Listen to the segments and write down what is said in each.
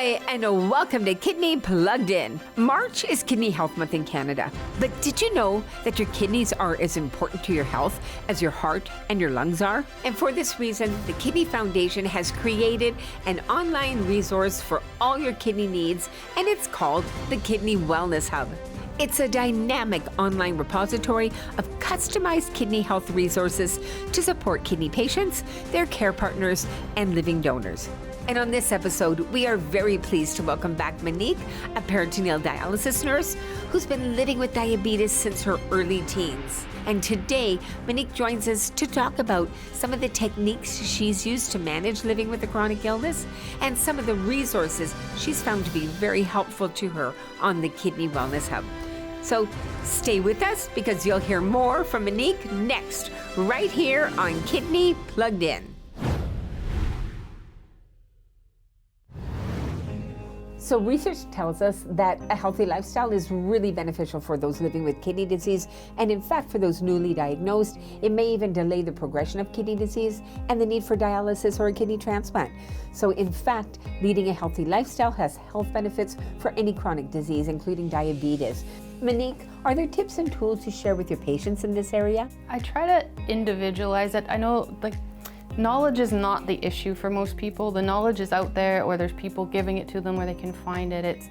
Hi, and welcome to Kidney Plugged In. March is Kidney Health Month in Canada. But did you know that your kidneys are as important to your health as your heart and your lungs are? And for this reason, the Kidney Foundation has created an online resource for all your kidney needs, and it's called the Kidney Wellness Hub. It's a dynamic online repository of customized kidney health resources to support kidney patients, their care partners, and living donors. And on this episode, we are very pleased to welcome back Monique, a peritoneal dialysis nurse who's been living with diabetes since her early teens. And today, Monique joins us to talk about some of the techniques she's used to manage living with a chronic illness and some of the resources she's found to be very helpful to her on the Kidney Wellness Hub. So stay with us because you'll hear more from Monique next, right here on Kidney Plugged In. So research tells us that a healthy lifestyle is really beneficial for those living with kidney disease. And in fact, for those newly diagnosed, it may even delay the progression of kidney disease and the need for dialysis or a kidney transplant. So in fact, leading a healthy lifestyle has health benefits for any chronic disease, including diabetes. Monique, are there tips and tools you share with your patients in this area? I try to individualize it. I know, knowledge is not the issue for most people. The knowledge is out there, or there's people giving it to them where they can find it.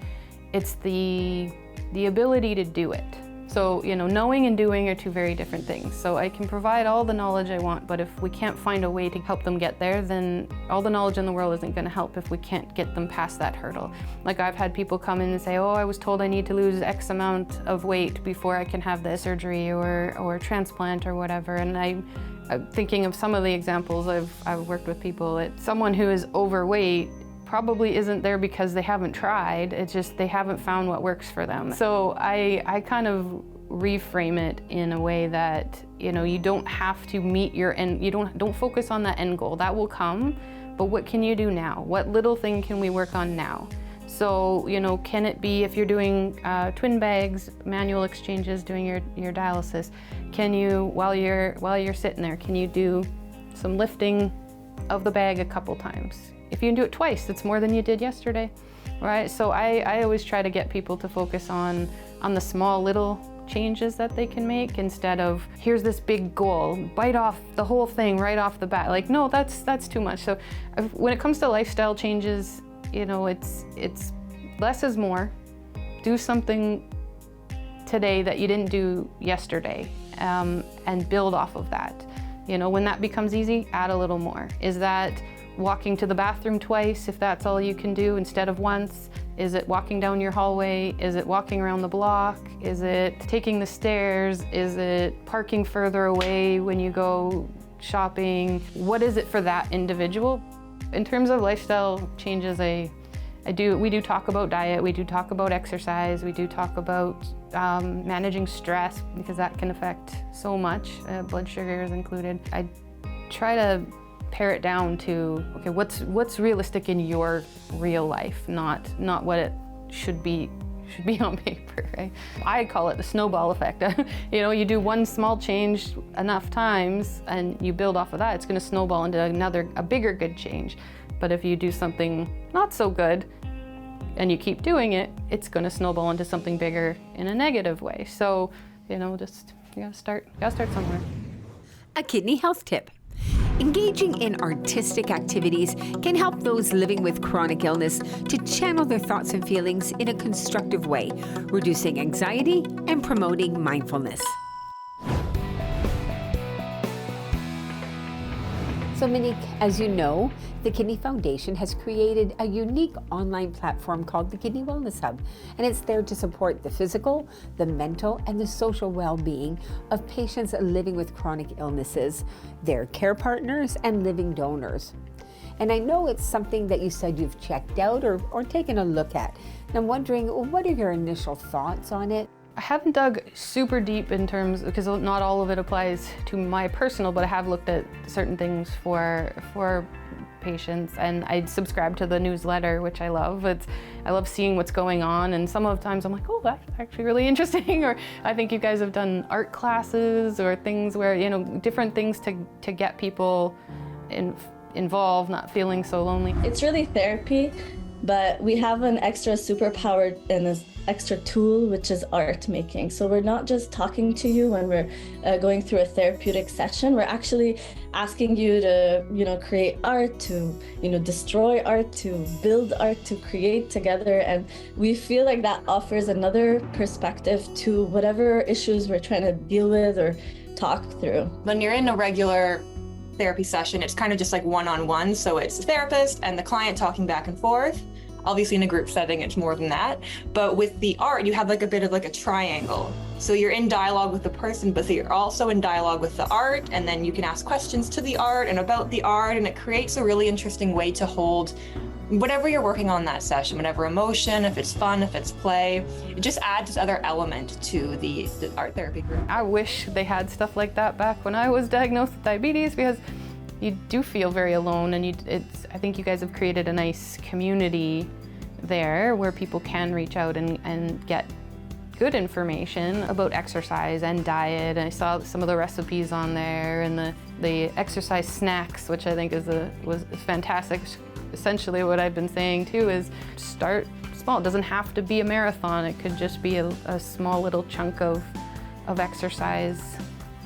It's the ability to do it. So, knowing and doing are two very different things. So I can provide all the knowledge I want, but if we can't find a way to help them get there, then all the knowledge in the world isn't going to help if we can't get them past that hurdle. Like, I've had people come in and say, oh, I was told I need to lose X amount of weight before I can have the surgery or transplant or whatever. And I'm thinking of some of the examples I've worked with people. Someone who is overweight probably isn't there because they haven't tried. It's just they haven't found what works for them. So I kind of reframe it in a way that, you don't have to meet your end. You don't focus on that end goal. That will come, but what can you do now? What little thing can we work on now? So, can it be, if you're doing twin bags, manual exchanges, doing your dialysis, can you, while you're sitting there, can you do some lifting of the bag a couple times? If you can do it twice, it's more than you did yesterday, right? So I always try to get people to focus on the small little changes that they can make, instead of, here's this big goal, bite off the whole thing right off the bat. Like, no, that's too much. So when it comes to lifestyle changes, it's less is more. Do something today that you didn't do yesterday, and build off of that. When that becomes easy, add a little more. Is that walking to the bathroom twice, if that's all you can do, instead of once? Is it walking down your hallway? Is it walking around the block? Is it taking the stairs? Is it parking further away when you go shopping? What is it for that individual? In terms of lifestyle changes, we do talk about diet, we do talk about exercise, we do talk about managing stress, because that can affect so much, blood sugar is included. I try to pare it down to, okay, what's realistic in your real life, not what it should be on paper, right? I call it the snowball effect. You do one small change enough times and you build off of that, it's going to snowball into a bigger good change. But if you do something not so good and you keep doing it, it's going to snowball into something bigger in a negative way. So, just you gotta start somewhere. A kidney health tip. Engaging in artistic activities can help those living with chronic illness to channel their thoughts and feelings in a constructive way, reducing anxiety and promoting mindfulness. So Monique, as you know, the Kidney Foundation has created a unique online platform called the Kidney Wellness Hub, and it's there to support the physical, the mental, and the social well-being of patients living with chronic illnesses, their care partners, and living donors. And I know it's something that you said you've checked out or taken a look at. And I'm wondering, what are your initial thoughts on it? I haven't dug super deep in terms, because not all of it applies to my personal, but I have looked at certain things for patients, and I subscribe to the newsletter, which I love. I love seeing what's going on, and some of the times I'm like, oh, that's actually really interesting. Or I think you guys have done art classes or things where, different things to get people involved, not feeling so lonely. It's really therapy. but we have an extra superpower and an extra tool, which is art making. So we're not just talking to you when we're going through a therapeutic session. We're actually asking you to, create art, to, destroy art, to build art, to create together. And we feel like that offers another perspective to whatever issues we're trying to deal with or talk through. When you're in a regular therapy session, it's kind of just like one-on-one. So it's the therapist and the client talking back and forth. Obviously in a group setting, it's more than that. But with the art, you have like a bit of like a triangle. So you're in dialogue with the person, but you're also in dialogue with the art. And then you can ask questions to the art and about the art. And it creates a really interesting way to hold whatever you're working on that session, whatever emotion, if it's fun, if it's play. It just adds this other element to the art therapy group. I wish they had stuff like that back when I was diagnosed with diabetes, because you do feel very alone, and I think you guys have created a nice community there where people can reach out and get good information about exercise and diet. And I saw some of the recipes on there and the exercise snacks, which I think was fantastic. Essentially what I've been saying too is start small. It doesn't have to be a marathon. It could just be a small little chunk of exercise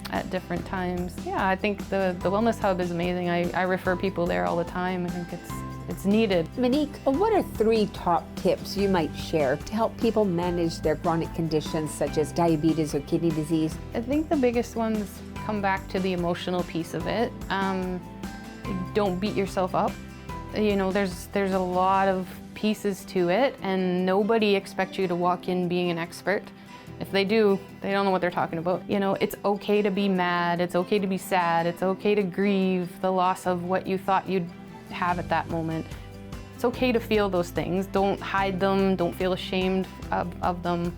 at different times. Yeah, I think the Wellness Hub is amazing. I refer people there all the time. I think it's needed. Monique, what are 3 top tips you might share to help people manage their chronic conditions such as diabetes or kidney disease? I think the biggest ones come back to the emotional piece of it. Don't beat yourself up. There's a lot of pieces to it, and nobody expects you to walk in being an expert. If they do, they don't know what they're talking about. It's okay to be mad, it's okay to be sad, it's okay to grieve the loss of what you thought you'd have at that moment. It's okay to feel those things. Don't hide them, don't feel ashamed of them.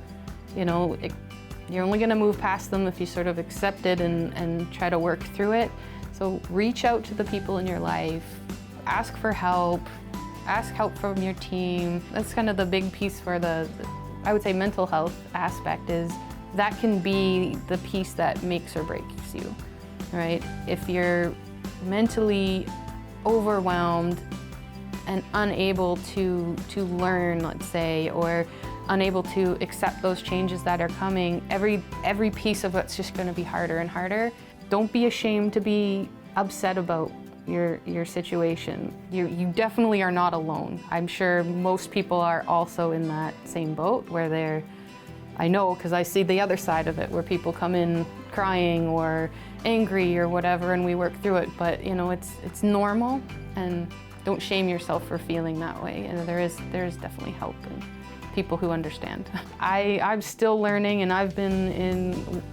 You're only gonna move past them if you sort of accept it and try to work through it. So reach out to the people in your life. Ask for help, ask help from your team. That's kind of the big piece for I would say mental health aspect, is that can be the piece that makes or breaks you, right? If you're mentally overwhelmed and unable to learn, let's say, or unable to accept those changes that are coming, every piece of it's just gonna be harder and harder. Don't be ashamed to be upset about your situation. You definitely are not alone. I'm sure most people are also in that same boat where I know because I see the other side of it, where people come in crying or angry or whatever, and we work through it. But it's normal, and don't shame yourself for feeling that way. And there is definitely help and people who understand. I'm still learning, and I've been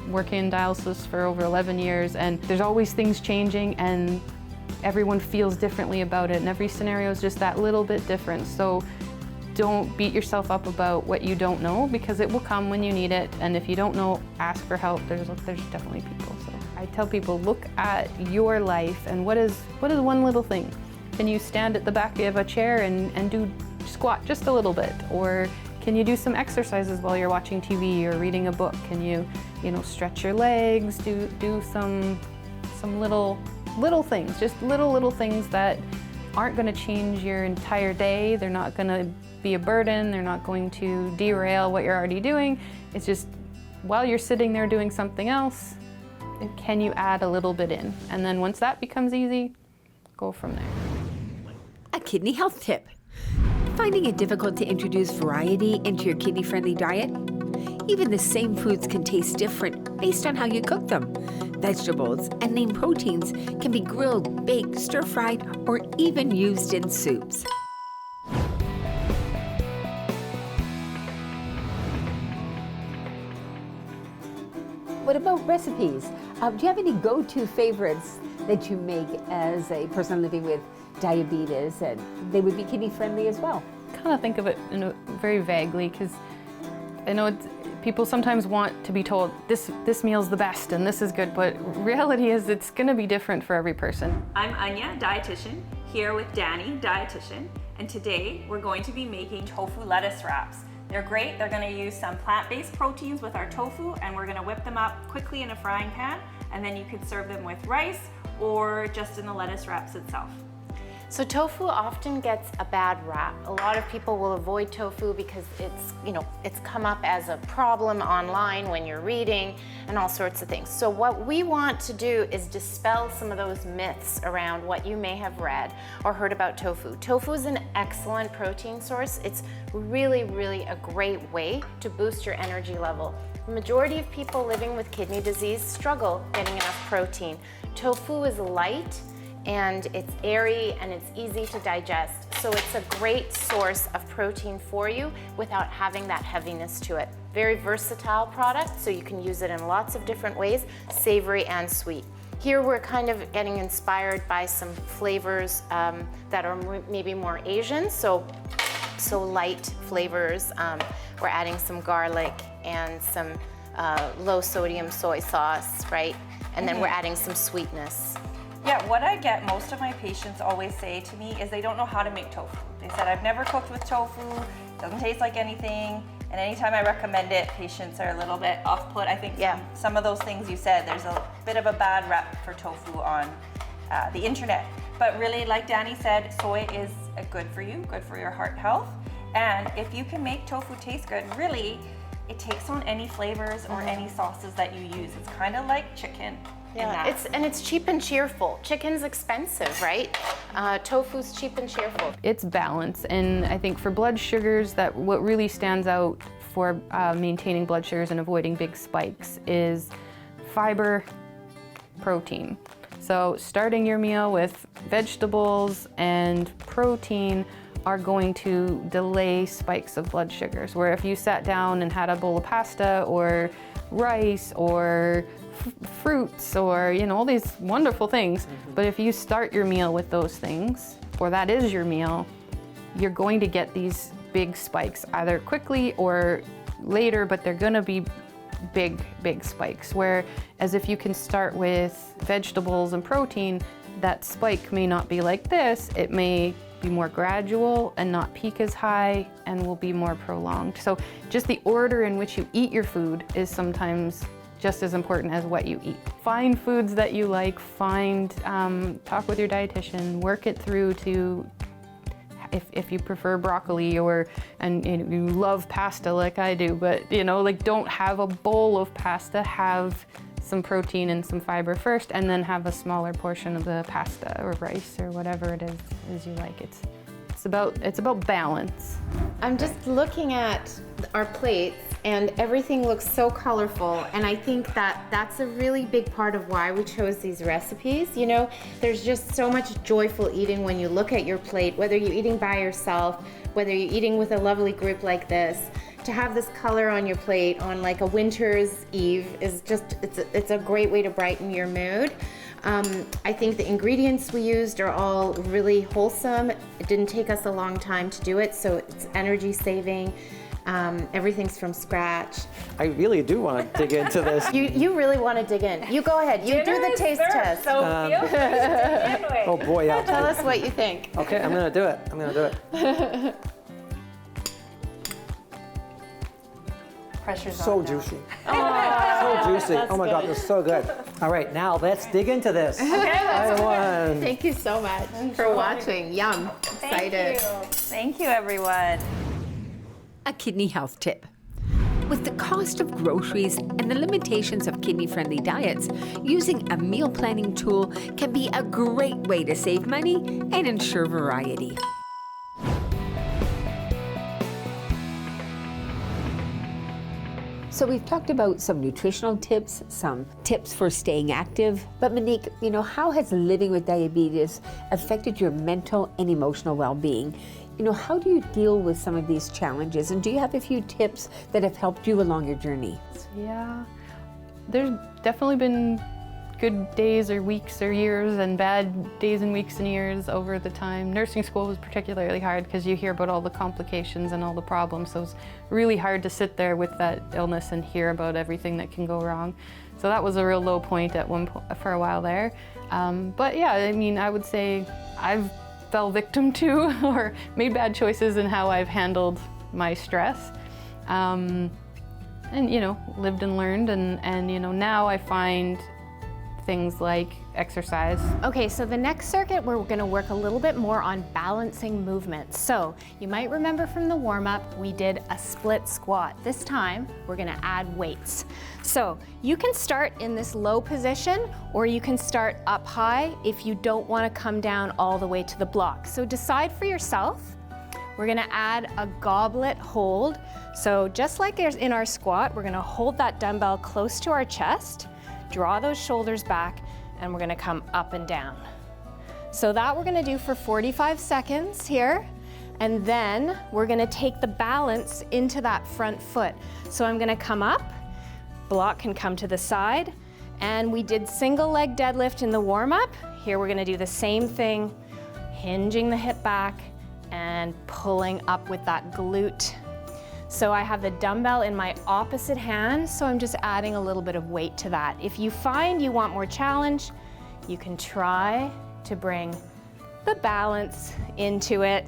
working in dialysis for over 11 years, and there's always things changing, and everyone feels differently about it, and every scenario is just that little bit different. So don't beat yourself up about what you don't know, because it will come when you need it. And if you don't know, ask for help. There's definitely people. So I tell people, look at your life and what is one little thing. Can you stand at the back of a chair and do squat just a little bit? Or can you do some exercises while you're watching TV or reading a book? Can you stretch your legs, do some little things, just little things that aren't going to change your entire day. They're not going to be a burden. They're not going to derail what you're already doing. It's just while you're sitting there doing something else, can you add a little bit in? And then once that becomes easy, go from there. A kidney health tip. Finding it difficult to introduce variety into your kidney-friendly diet? Even the same foods can taste different based on how you cook them. Vegetables and lean proteins can be grilled, baked, stir-fried, or even used in soups. What about recipes? Do you have any go-to favorites that you make as a person living with diabetes, and they would be kidney-friendly as well? I kind of think of it very vaguely, because I know people sometimes want to be told this meal's the best and this is good, but reality is it's going to be different for every person. I'm Anya, dietitian, here with Danny, dietitian, and today we're going to be making tofu lettuce wraps. They're great. They're going to use some plant-based proteins with our tofu, and we're going to whip them up quickly in a frying pan, and then you could serve them with rice or just in the lettuce wraps itself. So tofu often gets a bad rap. A lot of people will avoid tofu because it's, it's come up as a problem online when you're reading and all sorts of things. So what we want to do is dispel some of those myths around what you may have read or heard about tofu. Tofu is an excellent protein source. It's really, really a great way to boost your energy level. The majority of people living with kidney disease struggle getting enough protein. Tofu is light, and it's airy and it's easy to digest. So it's a great source of protein for you without having that heaviness to it. Very versatile product, so you can use it in lots of different ways, savory and sweet. Here we're kind of getting inspired by some flavors that are maybe more Asian, so light flavors. We're adding some garlic and some low sodium soy sauce, right? And then we're adding some sweetness. Yeah, what I get most of my patients always say to me is they don't know how to make tofu. They said, I've never cooked with tofu, it doesn't taste like anything. And anytime I recommend it, patients are a little bit off-put. I think some of those things you said, there's a bit of a bad rep for tofu on the internet. But really, like Danny said, soy is good for you, good for your heart health. And if you can make tofu taste good, really, it takes on any flavors or any sauces that you use. It's kind of like chicken. Yeah, it's cheap and cheerful. Chicken's expensive, right? Tofu's cheap and cheerful. It's balance, and I think for blood sugars, that what really stands out for maintaining blood sugars and avoiding big spikes is fiber, protein. So starting your meal with vegetables and protein are going to delay spikes of blood sugars, where if you sat down and had a bowl of pasta or rice or fruits or all these wonderful things, but if you start your meal with those things, or that is your meal, you're going to get these big spikes either quickly or later, but they're going to be big spikes. Whereas if you can start with vegetables and protein, that spike may not be like this. It may be more gradual and not peak as high and will be more prolonged. So just the order in which you eat your food is sometimes just as important as what you eat. Find foods that you like, talk with your dietitian, work it through to, if you prefer broccoli and you love pasta like I do, but don't have a bowl of pasta, have some protein and some fiber first, and then have a smaller portion of the pasta or rice or whatever it is you like. It's about balance. I'm just looking at our plates and everything looks so colorful, and I think that's a really big part of why we chose these recipes. There's just so much joyful eating when you look at your plate, whether you're eating by yourself, whether you're eating with a lovely group like this. To have this color on your plate on like a winter's eve is just, it's a great way to brighten your mood. I think the ingredients we used are all really wholesome. It didn't take us a long time to do it, so it's energy saving. Everything's from scratch. I really do want to dig into this. You really want to dig in. You go ahead. You do the taste test. So feel free to dig in. Oh boy, yeah. Tell us what you think. Okay, I'm gonna do it. Pressure's So on now. juicy. So juicy. Oh my God, this is so good. All right, now let's dig into this. Okay, Thank you so much for watching. Yum. Excited. Thank you, everyone. A kidney health tip. With the cost of groceries and the limitations of kidney-friendly diets, using a meal planning tool can be a great way to save money and ensure variety. So we've talked about some nutritional tips, some tips for staying active, but Monique, how has living with diabetes affected your mental and emotional well-being? How do you deal with some of these challenges? And do you have a few tips that have helped you along your journey? Yeah, there's definitely been good days or weeks or years and bad days and weeks and years over the time. Nursing school was particularly hard because you hear about all the complications and all the problems, so it's really hard to sit there with that illness and hear about everything that can go wrong. So that was a real low point for a while there. But yeah, I would say I've fell victim to or made bad choices in how I've handled my stress. And lived and learned, and now I find things like exercise. Okay, so the next circuit, we're gonna work a little bit more on balancing movements. So you might remember from the warm-up, we did a split squat. This time, we're gonna add weights. So you can start in this low position, or you can start up high if you don't wanna come down all the way to the block. So decide for yourself. We're gonna add a goblet hold. So just like in our squat, we're gonna hold that dumbbell close to our chest, draw those shoulders back, and we're gonna come up and down. So that we're gonna do for 45 seconds here, and then we're gonna take the balance into that front foot. So I'm gonna come up, block can come to the side, and we did single leg deadlift in the warm-up. Here we're gonna do the same thing, hinging the hip back and pulling up with that glute. So I have the dumbbell in my opposite hand, so I'm just adding a little bit of weight to that. If you find you want more challenge, you can try to bring the balance into it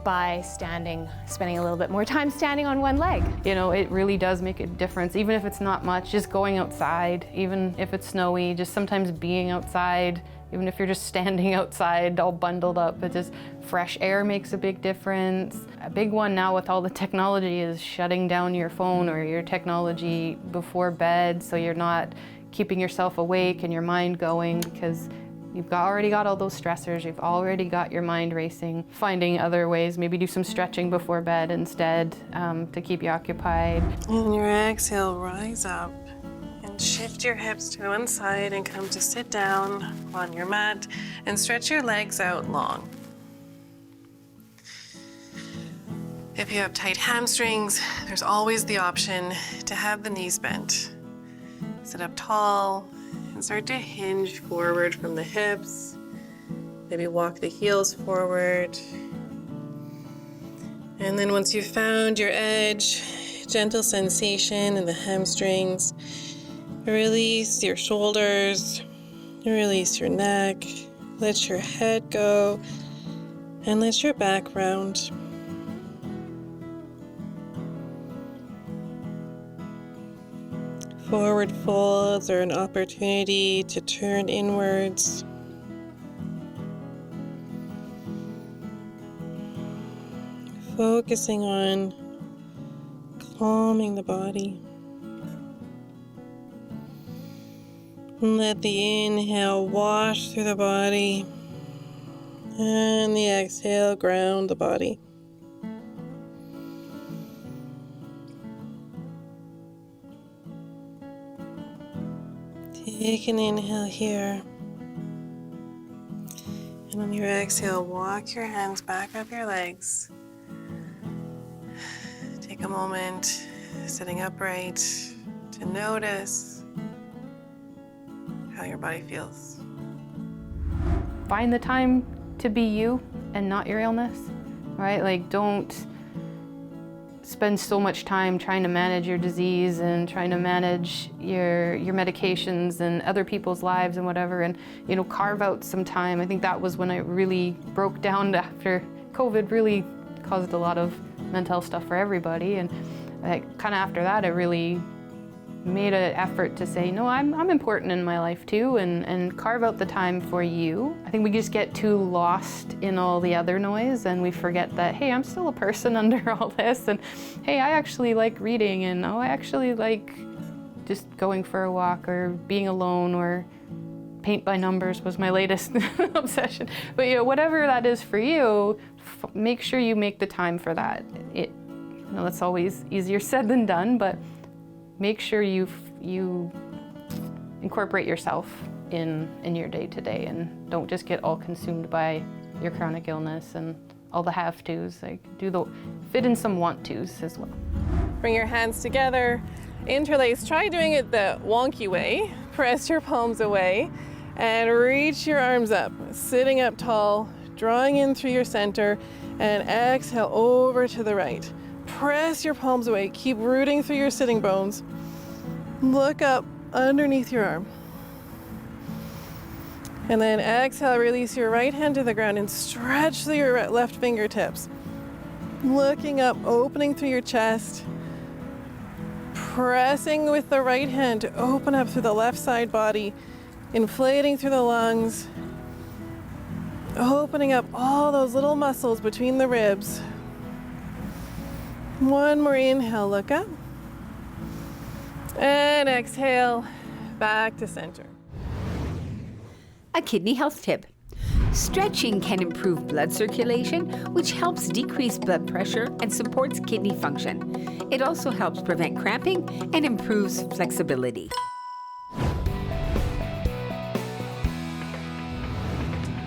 by spending a little bit more time standing on one leg. You know, it really does make a difference, even if it's not much, just going outside, even if it's snowy, just sometimes being outside, even if you're just standing outside all bundled up, but just fresh air makes a big difference. A big one now with all the technology is shutting down your phone or your technology before bed, so you're not keeping yourself awake and your mind going, because you've already got all those stressors, you've already got your mind racing. Finding other ways, maybe do some stretching before bed instead to keep you occupied. And your exhale, rise up and shift your hips to one side and come to sit down on your mat and stretch your legs out long. If you have tight hamstrings, there's always the option to have the knees bent. Sit up tall and start to hinge forward from the hips. Maybe walk the heels forward. And then once you've found your edge, gentle sensation in the hamstrings, release your shoulders, release your neck, let your head go, and let your back round. Forward folds are an opportunity to turn inwards. Focusing on calming the body. And let the inhale wash through the body, and the exhale ground the body. Take an inhale here, and on your exhale, walk your hands back up your legs. Take a moment sitting upright to notice how your body feels. Find the time to be you and not your illness, right? Like, don't spend so much time trying to manage your disease and trying to manage your medications and other people's lives and whatever, and, you know, carve out some time. I think that was when I really broke down after COVID really caused a lot of mental health stuff for everybody, and kind of after that I really made an effort to say, no, I'm important in my life too, and carve out the time for you. I think we just get too lost in all the other noise, and we forget that, hey, I'm still a person under all this, and hey, I actually like reading, and oh, I actually like just going for a walk or being alone, or paint by numbers was my latest obsession. But, you know, whatever that is for you, make sure you make the time for that. That's always easier said than done, but make sure you incorporate yourself in your day-to-day, and don't just get all consumed by your chronic illness and all the have-tos. Like, fit in some want-tos as well. Bring your hands together, interlace. Try doing it the wonky way. Press your palms away and reach your arms up, sitting up tall, drawing in through your center, and exhale over to the right. Press your palms away, keep rooting through your sitting bones. Look up underneath your arm. And then exhale, release your right hand to the ground and stretch through your left fingertips. Looking up, opening through your chest. pressing with the right hand to open up through the left side body, inflating through the lungs, opening up all those little muscles between the ribs. One more inhale, look up. And exhale, back to center. A kidney health tip. Stretching can improve blood circulation, which helps decrease blood pressure and supports kidney function. It also helps prevent cramping and improves flexibility.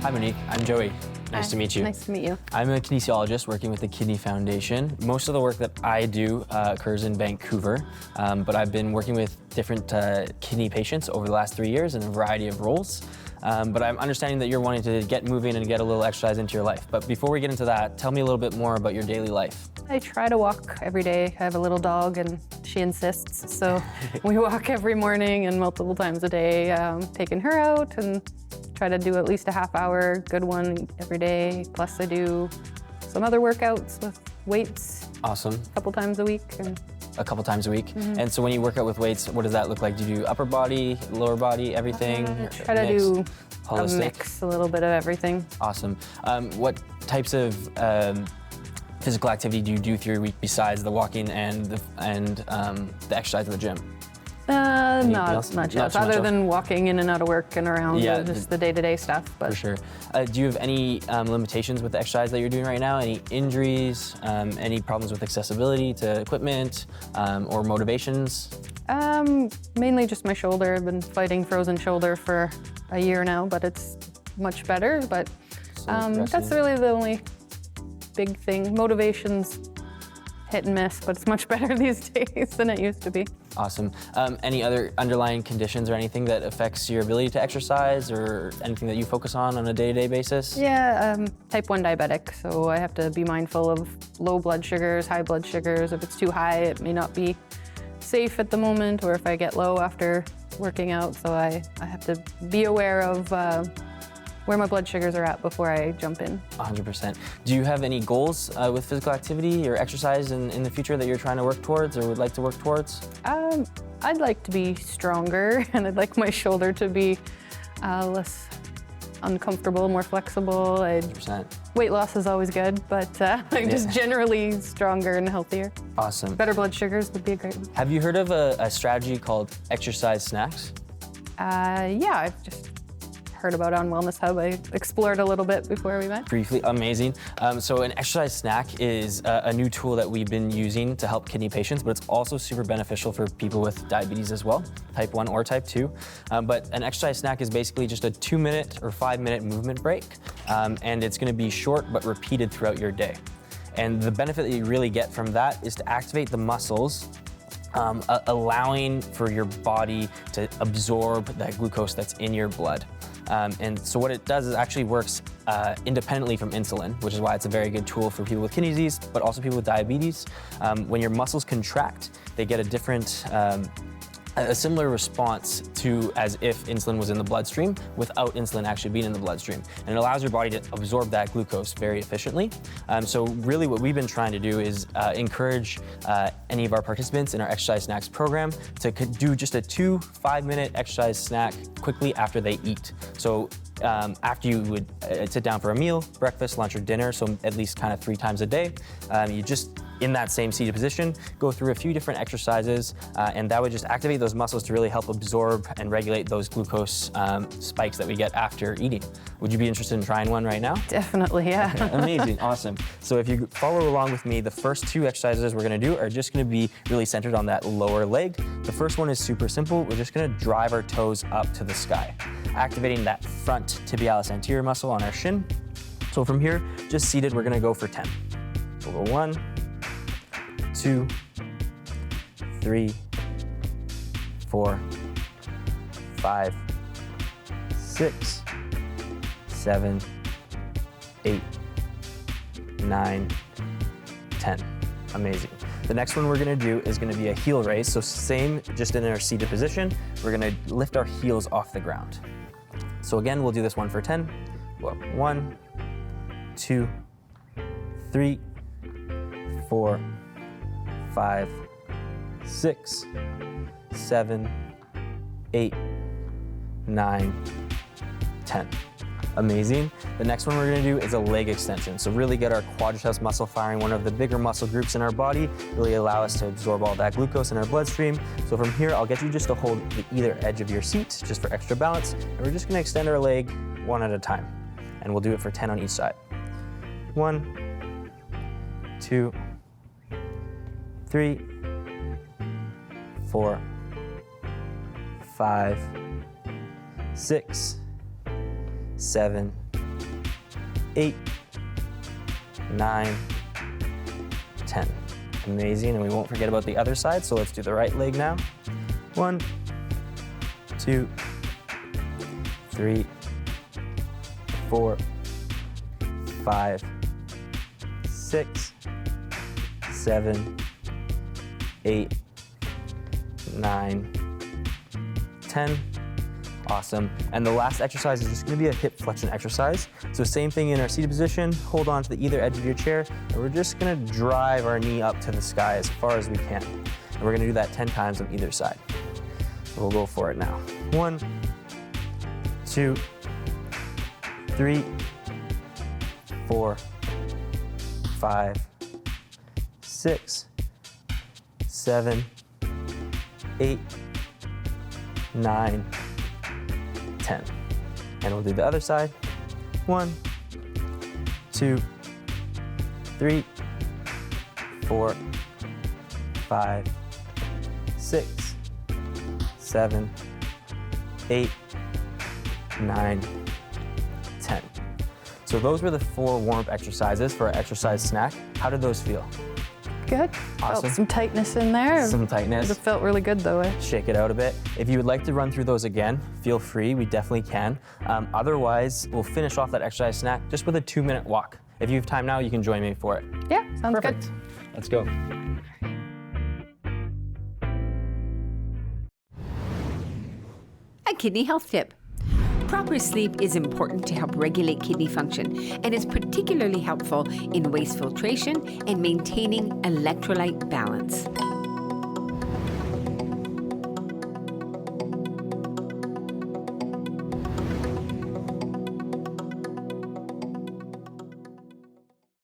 Hi Monique, I'm Joey. Nice to meet you. Nice to meet you. I'm a kinesiologist working with the Kidney Foundation. Most of the work that I do occurs in Vancouver, but I've been working with different kidney patients over the last 3 years in a variety of roles. But I'm understanding that you're wanting to get moving and get a little exercise into your life. But before we get into that, tell me a little bit more about your daily life. I try to walk every day. I have a little dog and she insists, so we walk every morning and multiple times a day, taking her out and try to do at least a half hour, good one every day. Plus I do some other workouts with weights. Awesome. A couple times a week. A couple times a week. And so when you work out with weights, what does that look like? Do you do upper body, lower body, everything? Try to do holistic? a mix, a little bit of everything. Awesome. What types of physical activity do you do through your week besides the walking and the exercise in the gym? Not much else, other than walking in and out of work and around, just the day-to-day stuff. But. For sure. Do you have any limitations with the exercise that you're doing right now? Any injuries, any problems with accessibility to equipment, or motivations? Mainly just my shoulder. I've been fighting frozen shoulder for a year now, but it's much better. But that's really the only big thing. Motivation's hit and miss, but it's much better these days than it used to be. Awesome. Any other underlying conditions or anything that affects your ability to exercise or anything that you focus on a day-to-day basis? Yeah, type 1 diabetic, so I have to be mindful of low blood sugars, high blood sugars. If it's too high, it may not be safe at the moment, or if I get low after working out, so I have to be aware of where my blood sugars are at before I jump in. 100%. Do you have any goals with physical activity or exercise in the future that you're trying to work towards or would like to work towards? I'd like to be stronger, and I'd like my shoulder to be less uncomfortable, more flexible. 100%. Weight loss is always good, but just generally stronger and healthier. Awesome. Better blood sugars would be a great one. Have you heard of a strategy called exercise snacks? Yeah, I've just heard about it on Wellness Hub. I explored a little bit before we met. Briefly, amazing. So an exercise snack is a new tool that we've been using to help kidney patients, but it's also super beneficial for people with diabetes as well, type 1 or type 2. But an exercise snack is basically just a 2-minute or 5-minute movement break, and it's gonna be short but repeated throughout your day. And the benefit that you really get from that is to activate the muscles, allowing for your body to absorb that glucose that's in your blood. And so what it does is actually works independently from insulin, which is why it's a very good tool for people with kidney disease, but also people with diabetes. When your muscles contract, they get a different, a similar response to as if insulin was in the bloodstream without insulin actually being in the bloodstream. And it allows your body to absorb that glucose very efficiently. So really what we've been trying to do is encourage any of our participants in our exercise snacks program to do just a 2 5-minute exercise snack quickly after they eat. So after you would sit down for a meal, breakfast, lunch, or dinner, so at least kind of 3 times a day, you just, in that same seated position, go through a few different exercises, and that would just activate those muscles to really help absorb and regulate those glucose spikes that we get after eating. Would you be interested in trying one right now? Definitely, yeah. Amazing, awesome. So if you follow along with me, the first 2 exercises we're gonna do are just gonna be really centered on that lower leg. The first one is super simple. We're just gonna drive our toes up to the sky, activating that front tibialis anterior muscle on our shin. So from here, just seated, we're gonna go for 10. So we'll go 1, 2, 3, 4, 5, 6, 7, 8, 9, 10. Amazing. The next one we're gonna do is gonna be a heel raise. So same, just in our seated position, we're gonna lift our heels off the ground. So again, we'll do this one for 10. Well, 1, 2, 3, 4, 5, 6, 7, 8, 9, 10. Amazing. The next one we're gonna do is a leg extension. So really get our quadriceps muscle firing, one of the bigger muscle groups in our body, really allow us to absorb all that glucose in our bloodstream. So from here, I'll get you just to hold the either edge of your seat, just for extra balance. And we're just gonna extend our leg one at a time. And we'll do it for 10 on each side. 1, 2, 3, 4, 5, 6, 7, 8, 9, 10. Amazing, and we won't forget about the other side, so let's do the right leg now. 1, 2, 3, 4, 5, 6, 7, 8, 9, 10. Awesome. And the last exercise is just going to be a hip flexion exercise. So same thing in our seated position, hold on to the either edge of your chair, and we're just going to drive our knee up to the sky as far as we can. And we're going to do that 10 times on either side. So we'll go for it now. 1, 2, 3, 4, 5, 6, 7, 8, 9, 10. And we'll do the other side. 1, 2, 3, 4, 5, 6, 7, 8, 9, 10. So those were the 4 warm-up exercises for our exercise snack. How did those feel? Good. Awesome. Felt some tightness in there. Some tightness. It felt really good though. Shake it out a bit. If you would like to run through those again, feel free, we definitely can. Otherwise, we'll finish off that exercise snack just with a 2-minute walk. If you have time now, you can join me for it. Yeah, sounds Perfect. good. Let's go. A kidney health tip. Proper sleep is important to help regulate kidney function and is particularly helpful in waste filtration and maintaining electrolyte balance.